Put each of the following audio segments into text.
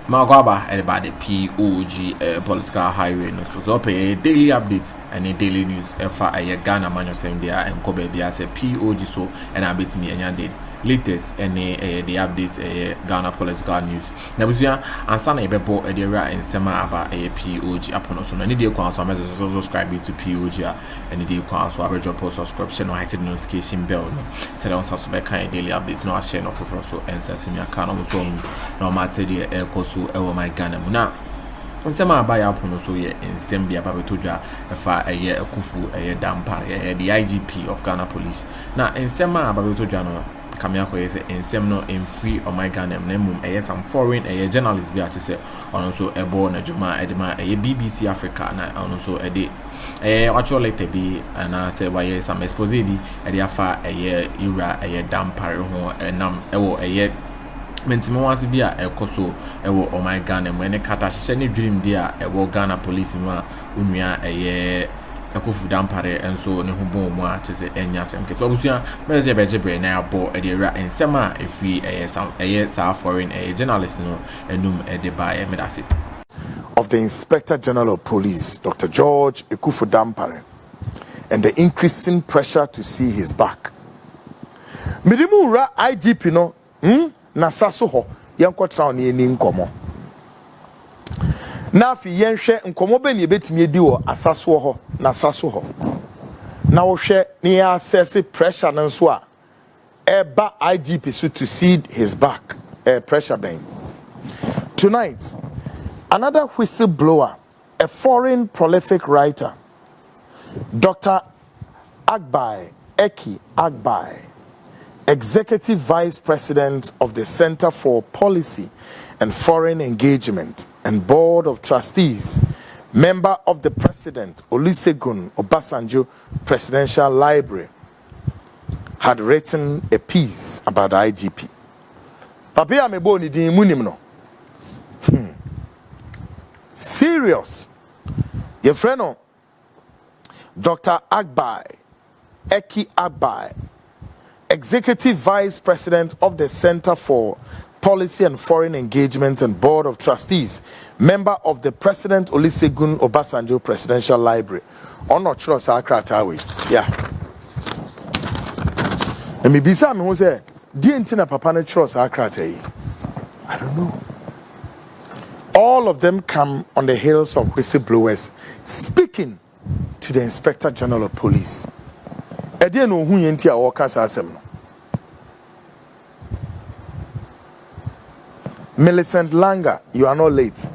Magaba about the POG political highway no so pay daily update and a daily news for a Ghana man same there and Kobe be as a POG so and I bet me and latest and the update Ghana political news. Now we and sana a bebo a dera and sema about a POG upon us. So many day so subscribe to POG and the day so I drop subscription or hit the notification bell. So don't subscribe kind daily updates no share no prefer so and set me account so no matter the air course my Ghana now. Nsema abaya pono so ye nsem bia babetodwa fa eye Akuffo eye Dàmpàré the IGP of Ghana Police. Na nsema babetodwa no kamia ko yese nsem no free o my Ghana na mum eye some foreign eye journalist bi ache se ono so ebo na djuma edema eye BBC Africa na ono so ede actually te bi na se waye some expose bi ede afa eye ira eye Dàmpàré ho enam ewo eye mentimo wase bia ekoso ewo o my Ghana when e kata hye ne dream dia ewo Ghana Police ma onua eye Akuffo Dàmpàré enso ne hubon mu a chese enya sem ke so abusua meze bejebre na abo e de ra ensema efi eye sa foreign journalist no enum e de ba e medase of the Inspector General of Police Dr. George Akuffo Dàmpàré and the increasing pressure to see his back. Midimu ra IGP no na saso ho yenkotra on eni nkomo na fi yenhwe nkomo be ne betimi edi wo asaso ho na saso ho na wo hwe ne assess pressure nso a eba IGP so to see his back pressure ben. Tonight another whistleblower, a foreign prolific writer, Dr. W0rk&Xp0sé, Executive Vice President of the Center for Policy and Foreign Engagement and Board of Trustees, member of the President Olusegun Obasanjo Presidential Library, had written a piece about the IGP. Papia mebo ni din munim no. Séríous. Your friend Dr. W0rk&Xp0sé, Executive Vice President of the Center for Policy and Foreign Engagement and Board of Trustees, member of the President Olusegun Obasanjo Presidential Library. Ono chiro sa akratawe. Yeah. And me bisa me who say, di ntina papa na chiro sa akratawe. I don't know. All of them come on the heels of whistleblowers speaking to the Inspector General of Police. Ede no hu yenti a workers asem no. Millicent Langa, you are not late.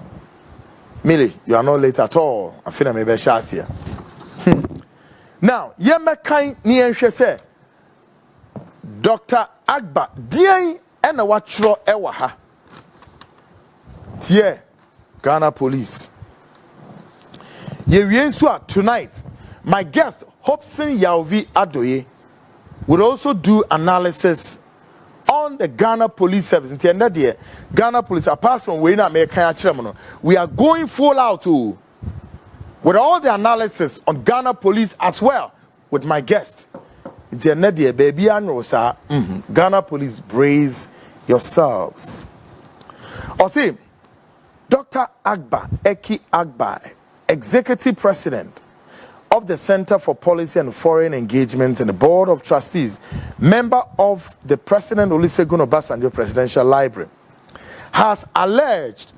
Millie, you are not late at all. I feel maybe here. Now, yema kind ni enhwe say Dr. Agba dien ena watro ewa ha. Tie Ghana Police. Ye wiensu tonight. My guest Hobson Yauvi Addo will also do analysis on the Ghana Police Service. In the end of the year, Ghana Police, apart from we are going full out to with all the analysis on Ghana Police as well with my guest. In the end of the year, baby and Rosa, Ghana Police, brace yourselves. Or see, Dr. W0rk&Xp0sé, Executive President of the Center for Policy and Foreign Engagement and the Board of Trustees, member of the President Olusegun Obasanjo Presidential Library, has alleged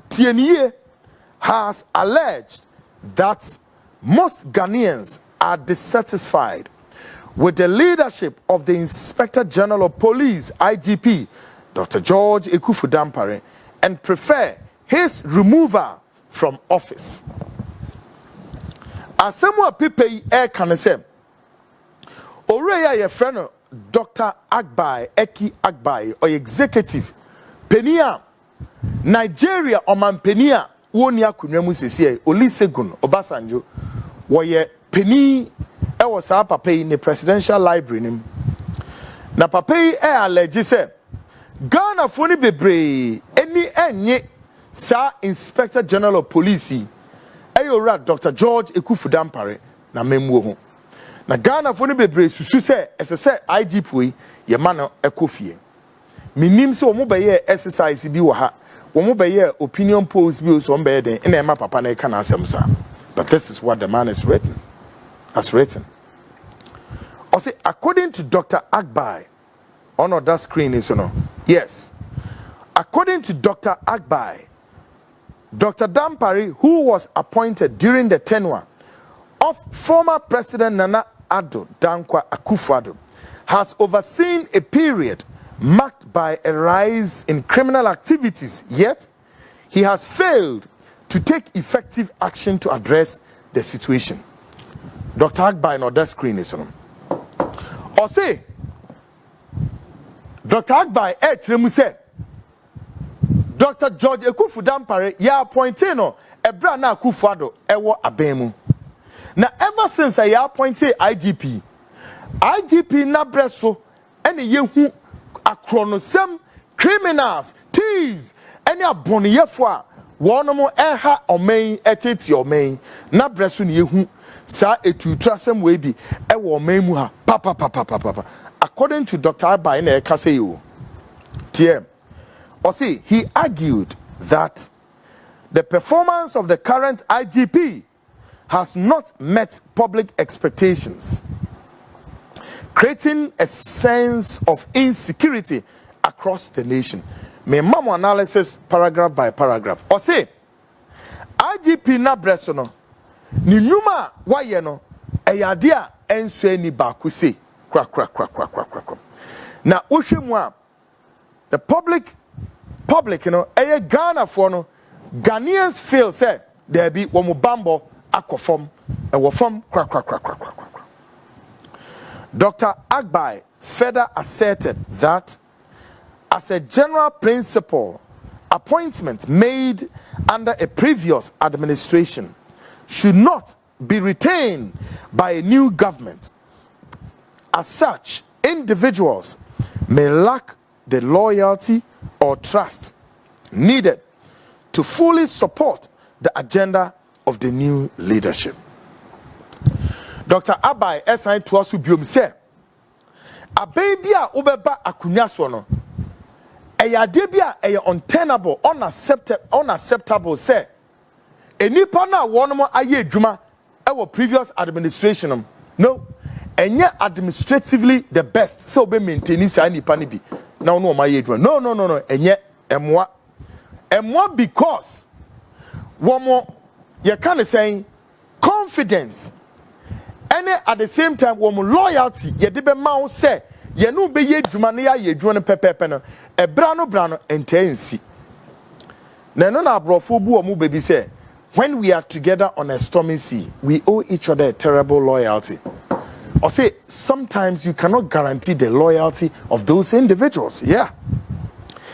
that most Ghanaians are dissatisfied with the leadership of the Inspector General of Police, IGP, Dr. George Akuffo Dàmpàré, and prefer his removal from office. Asemwa pipe can say Oreya your friend Dr. W0rk&Xp0sé or executive Penia Nigeria Oman Penia woni akunwamu sese Olusegun Obasanjo woye peni e wo sa papa yi ne presidential library nim na papa yi allege say Ghana foni bebre eni enye sa Inspector General of Police Ayora Dr. George Akuffo Dàmpàré na memwo ho na Ghana foni bebre susu se ese IGP we ye ma no ekofie minim se omo be ye exercise bi wo ha Womo be opinion polls bi so on be den na ema papa na ka na asem sa. But this is what the man has written. I say, according to Dr. Agbai, on that screen is yes. According to Dr. Agbai, Dr. Dàmpàré, who was appointed during the tenure of former President Nana Addo Dankwa Akuffo, has overseen a period marked by a rise in criminal activities, yet he has failed to take effective action to address the situation. Dr. Agbai on that screen is or say Dr. Agbai Fr0m Dr. George Akuffo Dàmpàré ya appointed no ebra na Akuffo Addo ewo abemu. Na ever since I appointed IGP na breso ene yehu akronosem criminals thieves ene aboneyefo a wonomo eha omen eteti omen na breso ne yehu sa etutrasem we bi ewo omen mu ha papa. According to Dr. Agbai na ekase yo TM or see, he argued that the performance of the current IGP has not met public expectations, creating a sense of insecurity across the nation. Me mamo analysis paragraph by paragraph. Or say, IGP na bresono, ni numa waye no, eyadia enswe ni baku se, crack. Na ushimwa, the public, Ghana for no, Ghanaians feel say there be womubambo Akuffo and wofom crack. Dr. Agbai further asserted that as a general principle, appointments made under a previous administration should not be retained by a new government. As such, individuals may lack the loyalty or trust needed to fully support the agenda of the new leadership. Dr. Agbai S.I. Tuasu biom say, a baby a ubeba akunya so no, eyade bia eye untenable, unacceptable say, enipa na wonomo aye adwuma ewo previous administration no, enye administratively the best, so be maintaining sa nipa ni bi. No, enye emwa because one more you can say confidence and at the same time one more loyalty ye de be ma say ye no be ye dwuma ne ye dwuma no pepepe no e brano entensi na no na abrofo bu omu baby say when we are together on a stormy sea we owe each other a terrible loyalty. Or say sometimes you cannot guarantee the loyalty of those individuals. Yeah.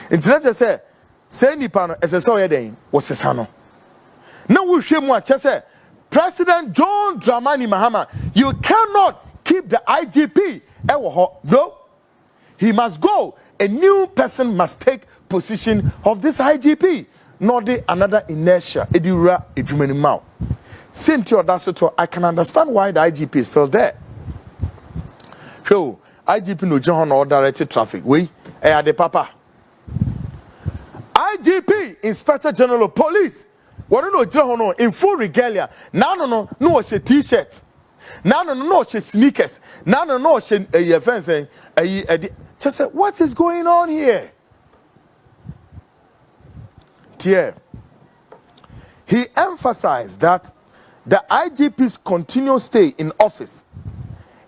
Internet say nipa no SSO yeden was sano. Now we share more say President John Dramani Mahama, you cannot keep the IGP. No. He must go. A new person must take position of this IGP. Not the another inertia. Edura edumeni mau. Cynthia Dasoto, I can understand why the IGP is still there. So, IGP no John or directed traffic. We are the papa. IGP, Inspector General of Police. What do you know? In full regalia. No, she t-shirt. No, she sneakers. No, she fence. Just say, what is going on here? Tier. He emphasized that the IGP's continued stay in office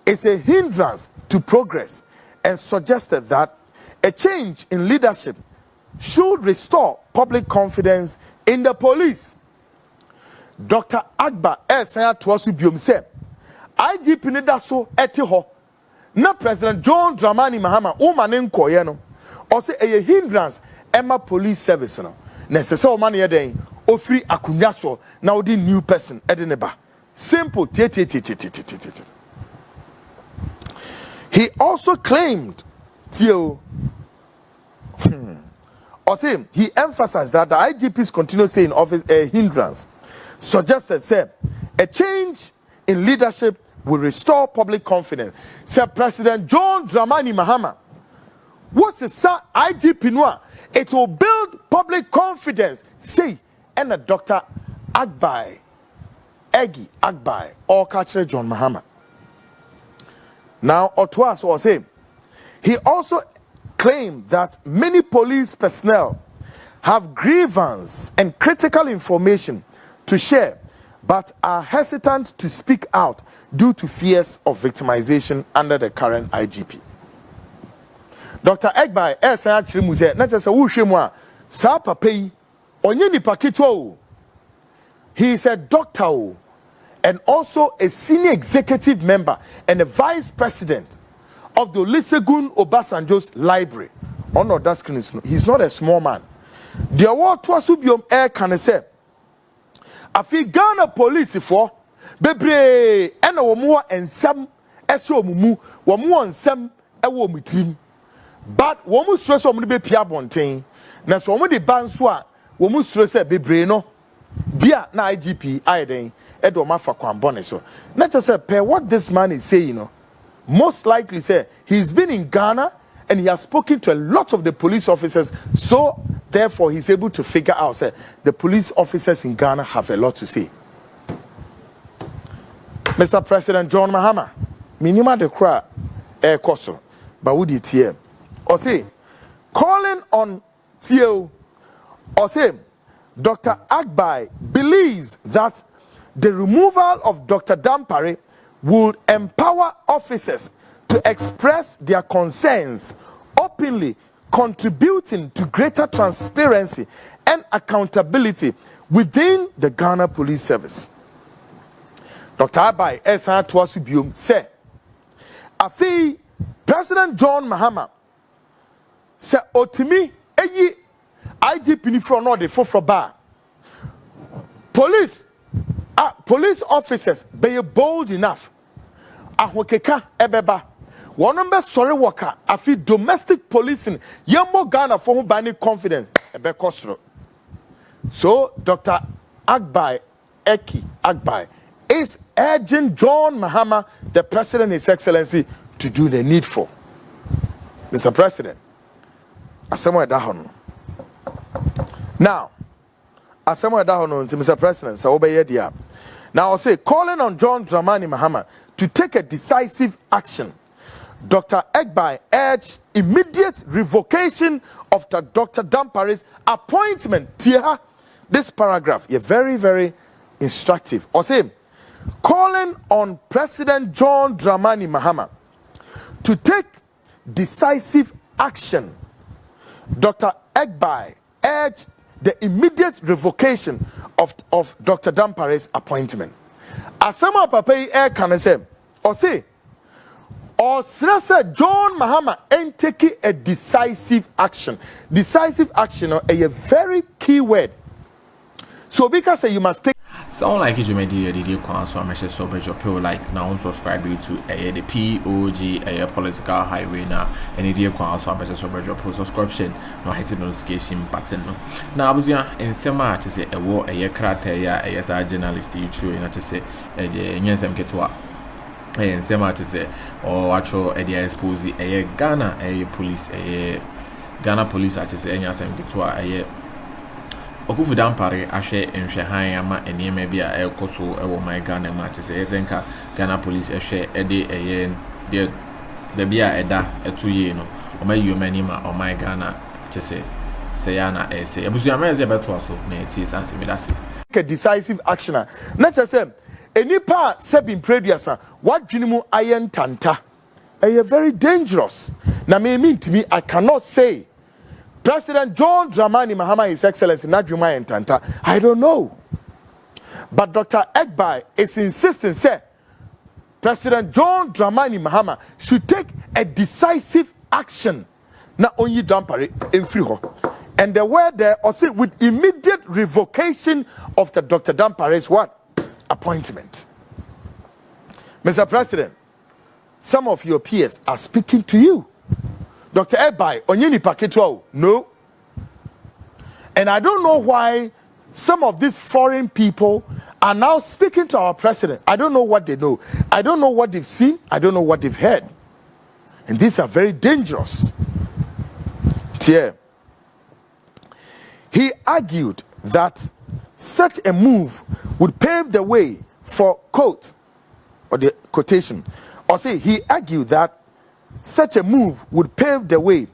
is a hindrance to progress and suggested that a change in leadership should restore public confidence in the police. Dr. Agbai S.I. Tuasu biom say, IGP ne da so ete ho na President John Dramani Mahama umane nkoye no or say a hindrance emma police service no necessary o man ye den ofri akunya so na odi new person edeneba simple He also claimed he emphasized that the IGP's continuous stay in office a hindrance, suggested a change in leadership will restore public confidence. Said President John Dramani Mahama, what's the IGP noir? It will build public confidence. Say, and a Dr. Agbai, or catcher John Mahama. Now, Otwas was him. He also claimed that many police personnel have grievance and critical information to share, but are hesitant to speak out due to fears of victimization under the current IGP. Dr. Agbai, actually muse, not just a wushimwa, sa papai, onye ni pakito. He is a doctor and also a senior executive member and a vice president of the Olusegun Obasanjo's library. Oh no, that's he's not a small man. The award to Asubium Air can say, I feel Ghana police for Bebre and a more and some Esho Mumu, one more and some a woman team. But one must stress on the Pia Bontain. Now, so many banswa, one must stress a Bebre no. Bia na IGP, I then Edward Mafakwan Boneso. Not just say, what this man is saying, you know. Most likely say he's been in Ghana and he has spoken to a lot of the police officers, so therefore he's able to figure out say the police officers in Ghana have a lot to say. Mr. President John Mahama, minima de cra air koso, but would it here? Or say, calling on Tio, or say, Dr. Agbai believes that the removal of Dr. Dàmpàré would empower officers to express their concerns openly, contributing to greater transparency and accountability within the Ghana Police Service. Dr. Agbai Esa Tuasubium said, Afi President John Mahama said, Otimi, Eyi, IGP Nifro no de Fofro Bar. Police officers be bold enough. Ahokeka ebeba. One number sorry worker. I feel domestic policing. Yambo Ghana for who banning confidence. Ebe kosro. So Dr. Agbai is urging John Mahama, the President, His Excellency, to do the needful. Mr. President, asemwa dahono. Now, asemwa dahono, Mr. President, so obey dia. Now I'll say, calling on John Dramani Mahama to take a decisive action. Dr. Agbai urged immediate revocation of Dr. Dàmpàré's appointment. This paragraph is very, very instructive. I'll say, calling on President John Dramani Mahama to take decisive action. Dr. Agbai urged the immediate revocation of Dr. Dàmpàré's appointment. Asema papai can say, or say, or Srasa John Mahama ain't taking a decisive action. Decisive action is a very key word. So because you must take. Sound like you made the so I'm so people like now subscribe to the POG political highway now and the so I'm so subscription no hit the notification button no. Now abusua ensema a say a war a krata ya a journalist you true na say nyensem ketwa ensema say or actual expose Ghana police Ghana police say nyensem ketwa Akuffo Dàmpàré ahwe nhwehan ama enema bia ekoso ewo my Ghana match say ezenka Ghana police ehwe de bia eda etuye no o ma yomani ma o my Ghana say yana say abusu ameze beto aso na eti sanse medase a decisive action na say enipa sebin preduasa wadwinimu ayen tanta very dangerous na me mean to me I cannot say President John Dramani Mahama, His Excellency, Nadjuma and Tanta, I don't know. But Dr. Agbai is insisting, say, President John Dramani Mahama should take a decisive action. Not only Dàmpàré in Friho. And the word there, also with immediate revocation of the Dr. Dàmpàré's what? Appointment. Mr. President, some of your peers are speaking to you. Dr. Agbai, onyeni paketwa, no. And I don't know why some of these foreign people are now speaking to our president. I don't know what they know. I don't know what they've seen. I don't know what they've heard. And these are very dangerous. Tier. He argued that such a move would pave the way for quote, or the quotation, or say he argued that such a move would pave the way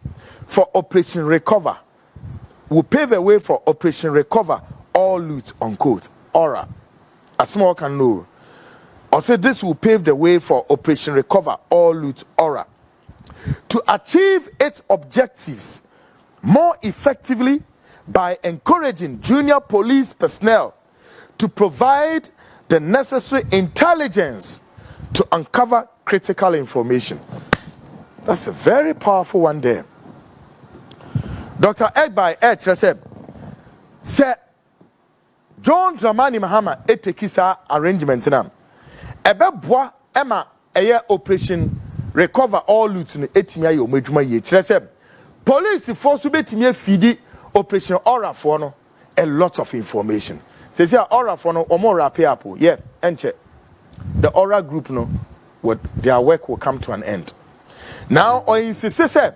for Operation Recover, all loot, unquote. Aura. A small can know. Or say this will pave the way for Operation Recover, all loot, aura. To achieve its objectives more effectively by encouraging junior police personnel to provide the necessary intelligence to uncover critical information. That's a very powerful one there. Dr. Addo said, John Dramani Mahama etekisa arrangements na ebeboa ema eye Operation Recover all loot no etimi aye omedwuma ye kire se police force betimi afidi Operation Aura for no a lot of information. Say Aura for no omo wrap up. Yeah, enche. The Aura group no what their work will come to an end. Now I insist say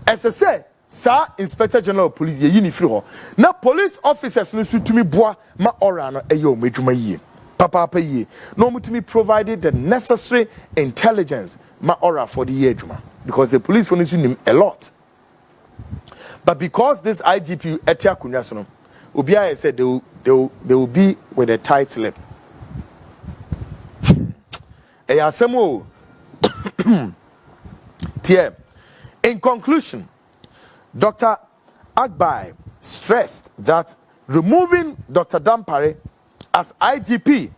as I say Sir Inspector General of Police ye yini free ho. Na police officers no sutumi boa ma Aura no eyo medwuma ye. Papa ye. No mutumi provided the necessary intelligence ma Aura for the year juma because the police for nim a lot. But because this IGP Etia Kunyasono, Ubia said they will be with a tight lip. In conclusion, Dr. Agbai stressed that removing Dr. Dàmpàré as IGP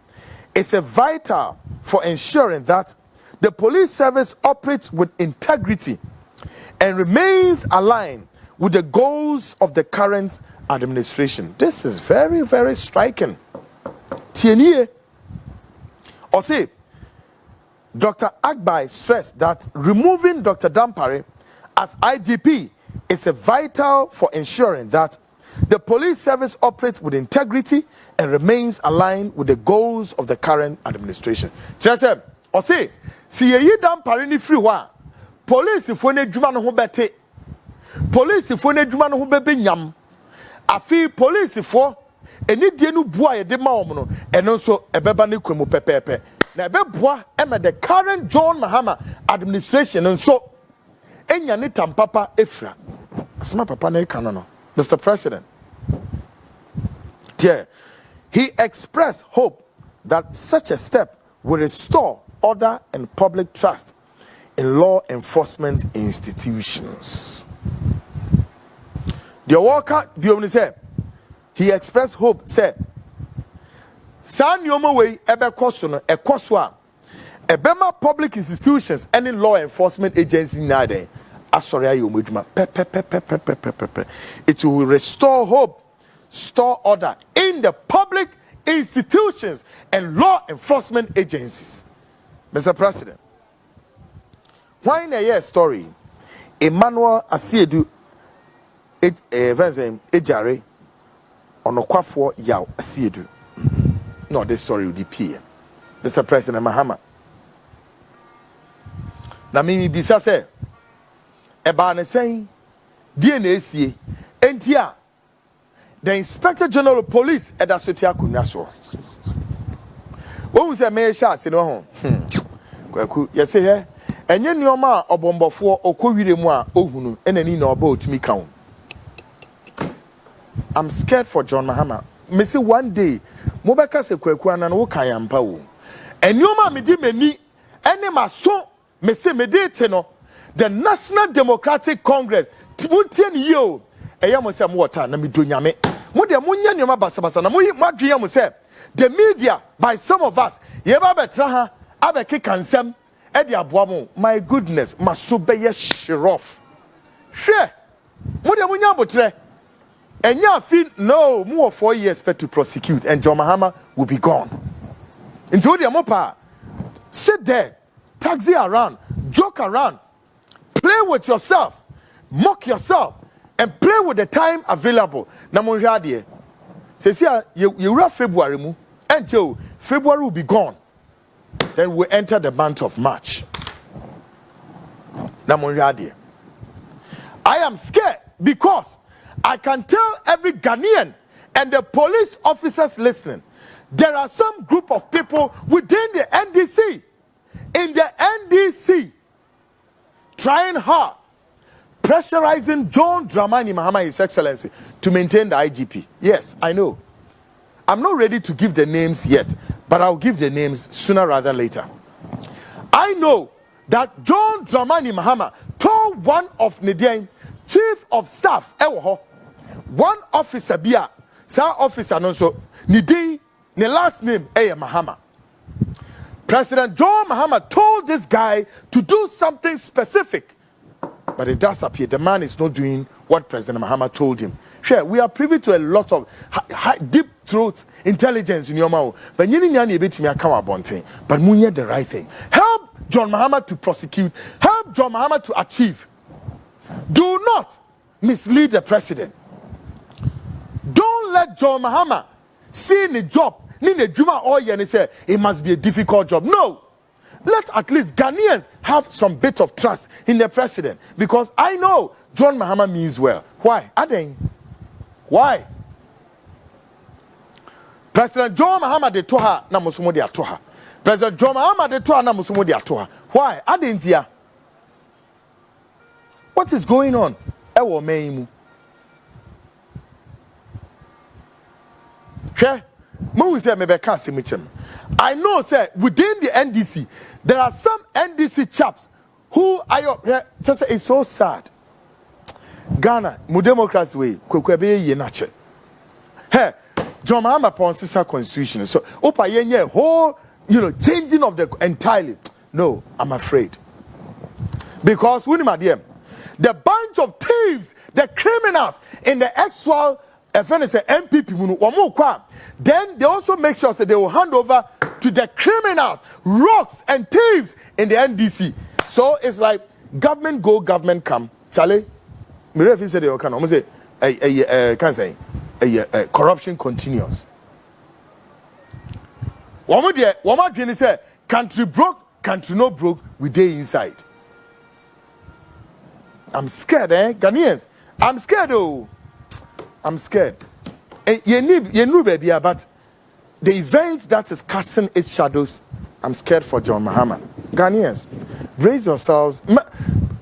is a vital for ensuring that the police service operates with integrity and remains aligned with the goals of the current administration. This is very, very striking. Tienie, or say, Dr. Agbai stressed that removing Dr. Dàmpàré as IGP is a vital for ensuring that the police service operates with integrity and remains aligned with the goals of the current administration. Just or say, see ye Dàmpàré ni free wa. Police for ne djuma no ho bete. Police for ne djuma no ho bebe nyam. Afi police for eni die no bua ye de ma omo no eno so ebeba ne kwemu pepepe. Na ebeboa ema the current John Mahama administration nso enya ne tampapa efra. Asma papa na ikano no. Mr. President. Dear, he expressed hope that such a step will restore order and public trust in law enforcement institutions. W0rk&Xp0sé said, he expressed hope, said, San Yomo way ebe koso a ebema public institutions any law enforcement agency nade asoria yomeduma it will restore hope, store order in the public institutions and law enforcement agencies. Mr. President, why in a year story Emmanuel Asiedu Ejare on Akuffo Yaw Asiedu. No, this story will be here. Mr. President Mahama. Na mimi bisa se eba ne sen DNA sie entia the Inspector General of Police eda sotia kunwa so. Wo say me sha se no ho. Kwaku ye say he enye nioma obombofo okowire mu a ohunu enani na oba otimi kan. I'm scared for John Mahama. Me say one day mobeka se kwaku ana no wo kan yampa wo. Enioma me di mani ene maso me say me date no the National Democratic Congress timuntie ni yo eya mo say mo wota na me do nyame mo de mo nya nioma basabasa na mo madwe mo say the media by some of us ye ba betra ha abeke kansem e de aboa mo. My goodness, maso be ye shirof hwe mo de mo nya botre enya fi no more 4 years expect to prosecute and John Mahama will be gone. Into the mopa sit there, taxi around, joke around, play with yourselves, mock yourself, and play with the time available. Namonjadie says here you rough February mu until February will be gone. Then we enter the month of March. Namonjadie, I am scared because I can tell every Ghanaian and the police officers listening, there are some group of people within the NDC, in the NDC, trying hard, pressurizing John Dramani Mahama, His Excellency, to maintain the IGP. Yes, I know. I'm not ready to give the names yet, but I'll give the names sooner rather than later. I know that John Dramani Mahama told one of Nidian chief of staffs, one officer bia, sir officer no so Nidi, the last name Mahama. President John Mahama told this guy to do something specific, but it does appear the man is not doing what President Mahama told him. Sure, we are privy to a lot of deep throat intelligence in your mouth, but you need to come about but munye the right thing. Help John Mahama to prosecute. Help John Mahama to achieve. Do not mislead the president. Don't let John Mahama see the job, and say it must be a difficult job. No. Let at least Ghanaians have some bit of trust in the president, because I know John Mahama means well. Why? Aden. Why? President John Mahama de toha na musumo de atoha. President John Mahama de toha na musumo de atoha. Why? Adentia. What is going on? Ewo meimu. Okay? I know, sir, within the NDC, there are some NDC chaps who are just it's so sad. Ghana, mu democracy way, kwekwe ye nache. Hey, John Mahama Ponsisa constitution. So, opa yenye whole, changing of the entirely. No, I'm afraid. Because the bunch of thieves, the criminals in the actual MPP, then they also make sure that they will hand over to the criminals, rocks and thieves in the NDC. So it's like government go, government come. Charlie, Mirefi said they can almost say, corruption continues. One more say, country broke, country no broke, we day inside. I'm scared, Ghanaians. I'm scared, oh. I'm scared. You know, baby, but the event that is casting its shadows, I'm scared for John Mahama. Ghanaians, brace yourselves.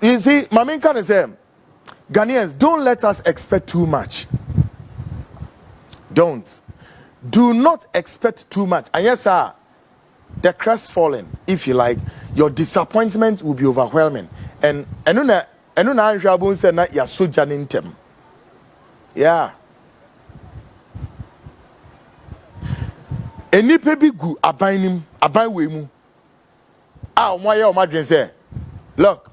You see, my main kind is Ghanaians, don't let us expect too much. Don't. Do not expect too much. And yes, sir, the crestfallen, if you like, your disappointment will be overwhelming. And Anjabun said that you're so janintem. Yeah. Any baby gu abainim abaiwemu. Why your madrin say, look,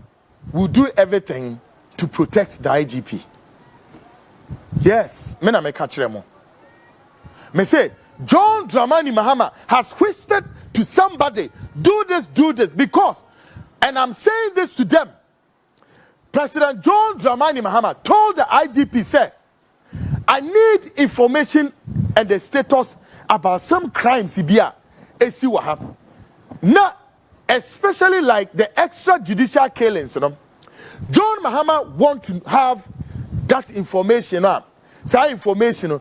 we'll do everything to protect the IGP. Yes, me na me catch them. Me say, John Dramani Mahama has whispered to somebody, do this, because, and I'm saying this to them, President John Dramani Mahama told the IGP, say, I need information and the status about some crimes here. See what happened. Now, especially like the extrajudicial killings, John Mahama want to have that information. That information,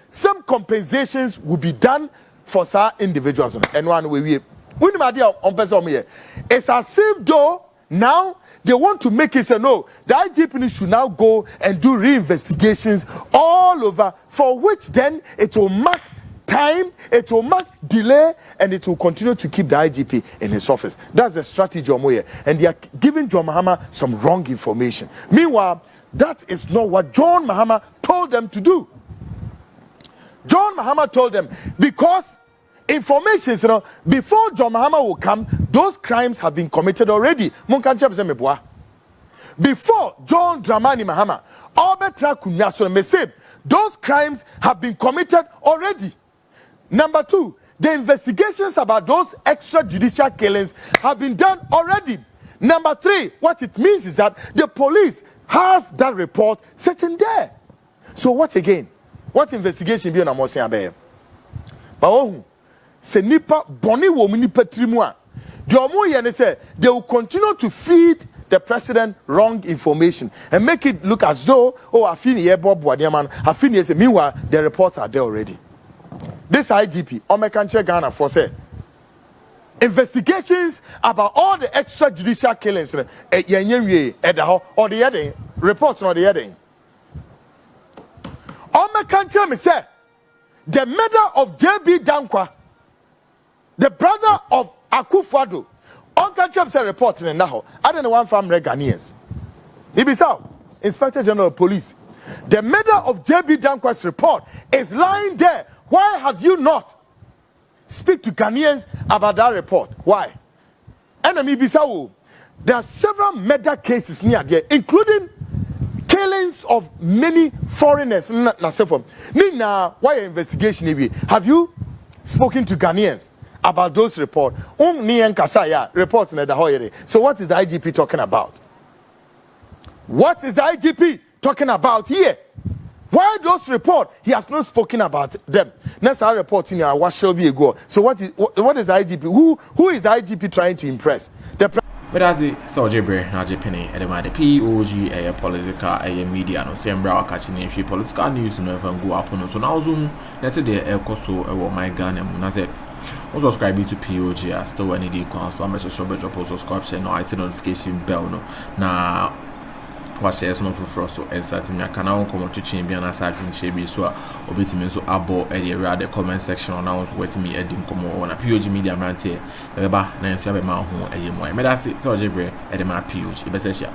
some compensations will be done for some individuals. And one way, it's as if though now they want to make it say no, the IGP should now go and do reinvestigations all over, for which then it will mark time, it will mark delay, and it will continue to keep the IGP in his office. That's the strategy of Moye. And they are giving John Mahama some wrong information. Meanwhile, that is not what John Mahama told them to do. John Mahama told them, because information, before John Mahama will come, those crimes have been committed already. Before John Dramani Mahama, those crimes have been committed already. Number two, the investigations about those extrajudicial killings have been done already. Number three, what it means is that the police has that report sitting there. So what again? What investigation be on Amosi Abe? But se nipa boni wo nipa trimu a de omo ye ne say they will continue to feed the president wrong information and make it look as though, oh, I feel here, Bob Wadiaman, I feel here. Meanwhile, the reports are there already. This IGP, Omekanche Ghana, for say, investigations about all the extrajudicial killings, or the other reports on the other. Omekanche me say, the murder of JB Dankwa, the brother of Akuffo, Onkanche say reports in Naho. I don't know one family Ghanaians. Ibisao, Inspector General of Police. The murder of JB Dankwa's report is lying there. Why have you not speak to Ghanaians about that report? Why? Enemy Bisao. There are several murder cases near there, including killings of many foreigners. Nina, why investigation? Have you spoken to Ghanaians about those reports? Reports. So what is the IGP talking about? What is the IGP talking about here? Why those reports? He has not spoken about them. Next our report in what shall be go. So what is the IGP? Who is the IGP trying to impress? But as it so J0urnàlíst na J0urnàlíst and the POG political media no Séríous catching in political news no even go up on so now zoom let's say the so my Ghana na say subscribe to POG as still any day can so I'm sure drop subscription no IT notification bell no na was share some for so exactly me can come up to change and aside in so obetime so abo e the comment section on now wait me edim komo on POG Media brand here eba na nsia be ma ho eyemo me that's it so J0urnàlíst e dey my POG e be say